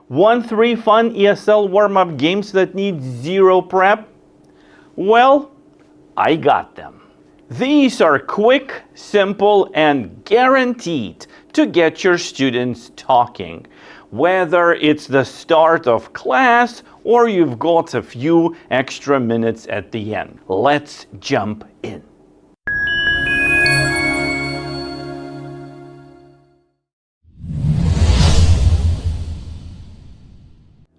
Want 3 fun ESL warm-up games that need zero prep? Well, I got them. These are quick, simple, and guaranteed to get your students talking, whether it's the start of class or you've got a few extra minutes at the end. Let's jump in.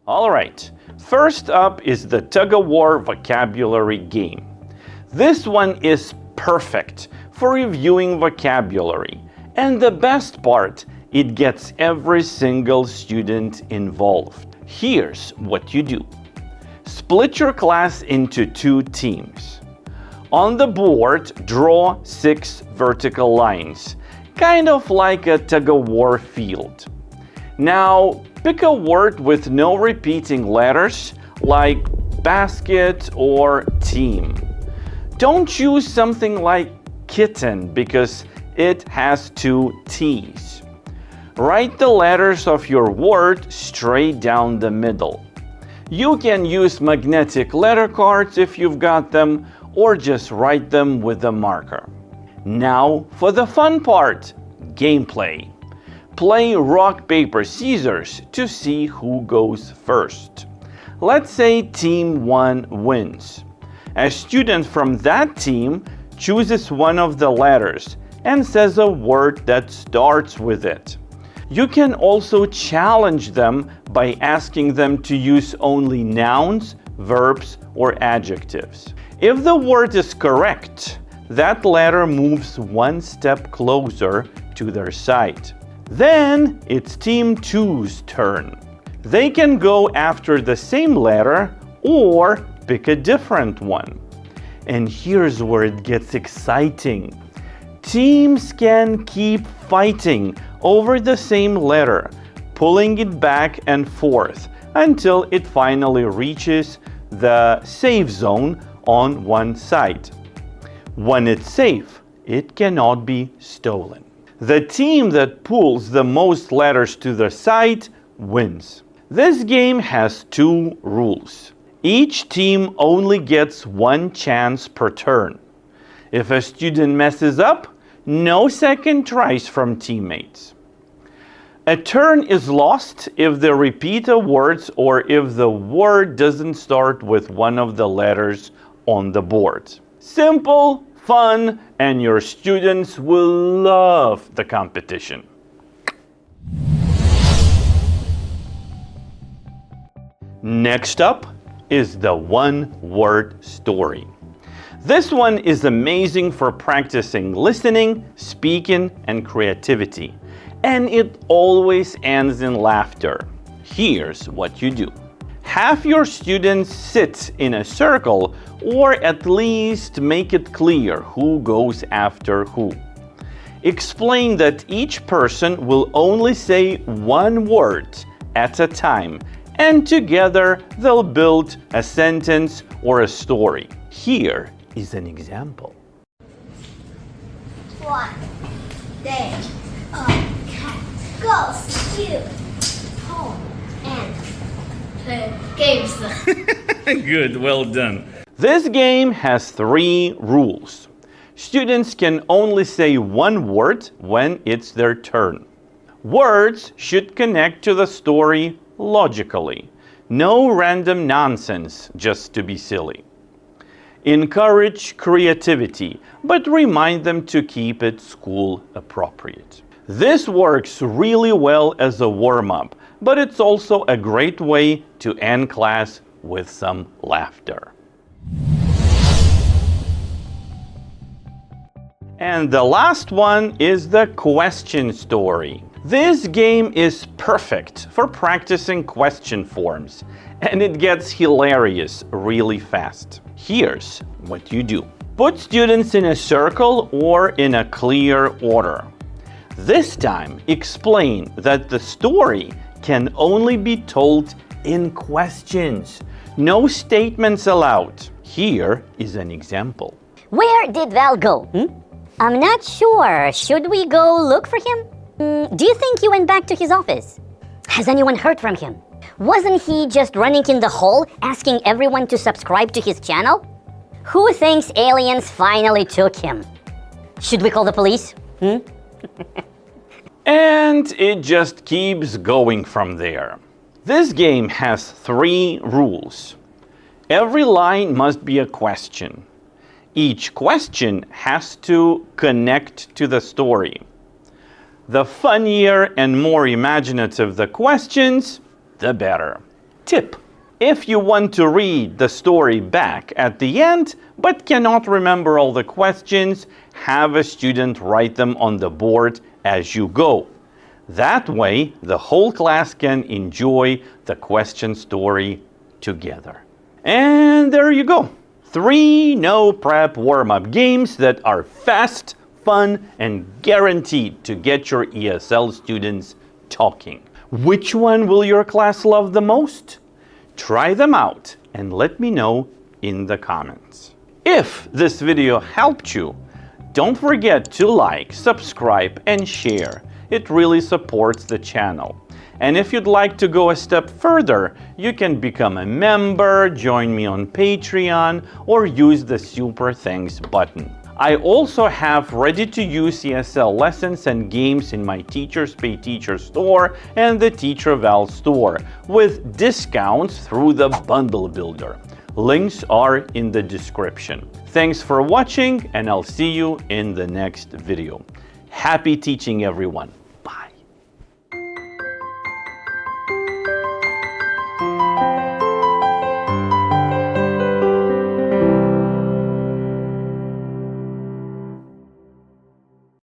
All right, first up is the Tug-o-War vocabulary game. This one is perfect for reviewing vocabulary. And the best part, it gets every single student involved. Here's what you do. Split your class into 2 teams. On the board, draw 6 vertical lines, kind of like a tug-of-war field. Now, pick a word with no repeating letters, like basket or team. Don't choose something like kitten because it has 2 T's. Write the letters of your word straight down the middle. You can use magnetic letter cards if you've got them, or just write them with a marker. Now for the fun part, gameplay. Play rock, paper, scissors to see who goes first. Let's say team 1 wins. A student from that team chooses one of the letters and says a word that starts with it. You can also challenge them by asking them to use only nouns, verbs, or adjectives. If the word is correct, that letter moves 1 step closer to their side. Then it's team 2's turn. They can go after the same letter or pick a different one. And here's where it gets exciting. Teams can keep fighting over the same letter, pulling it back and forth until it finally reaches the safe zone on one side. When it's safe, it cannot be stolen. The team that pulls the most letters to the side wins. This game has 2 rules. Each team only gets 1 chance per turn. If a student messes up, no second tries from teammates. A turn is lost if they repeat a word or if the word doesn't start with one of the letters on the board. Simple, fun, and your students will love the competition. Next up is the one-word story. This one is amazing for practicing listening, speaking, and creativity. And it always ends in laughter. Here's what you do. Have your students sit in a circle, or at least make it clear who goes after who. Explain that each person will only say 1 word at a time, and together they'll build a sentence or a story. Here is an example. One day, a cat goes to home and play games. Good, well done. This game has 3 rules. Students can only say 1 word when it's their turn. Words should connect to the story logically. No random nonsense just to be silly. Encourage creativity, but remind them to keep it school appropriate. This works really well as a warm-up, but it's also a great way to end class with some laughter. And the last one is the question story. This game is perfect for practicing question forms, and it gets hilarious really fast. Here's what you do. Put students in a circle or in a clear order. This time, explain that the story can only be told in questions. No statements allowed. Here is an example. Where did Val go? I'm not sure. Should we go look for him? Do you think he went back to his office? Has anyone heard from him? Wasn't he just running in the hall asking everyone to subscribe to his channel? Who thinks aliens finally took him? Should we call the police? And it just keeps going from there. This game has 3 rules. Every line must be a question. Each question has to connect to the story. The funnier and more imaginative the questions, the better. Tip: if you want to read the story back at the end but cannot remember all the questions, have a student write them on the board as you go. That way, the whole class can enjoy the question story together. And there you go. 3 no-prep warm-up games that are fast, fun, and guaranteed to get your ESL students talking. Which one will your class love the most? Try them out and let me know in the comments. If this video helped you, don't forget to like, subscribe, and share. It really supports the channel. And if you'd like to go a step further, you can become a member, join me on Patreon, or use the Super Thanks button. I also have ready-to-use ESL lessons and games in my Teachers Pay Teacher store and the Teacher Val Store, with discounts through the Bundle Builder. Links are in the description. Thanks for watching, and I'll see you in the next video. Happy teaching, everyone!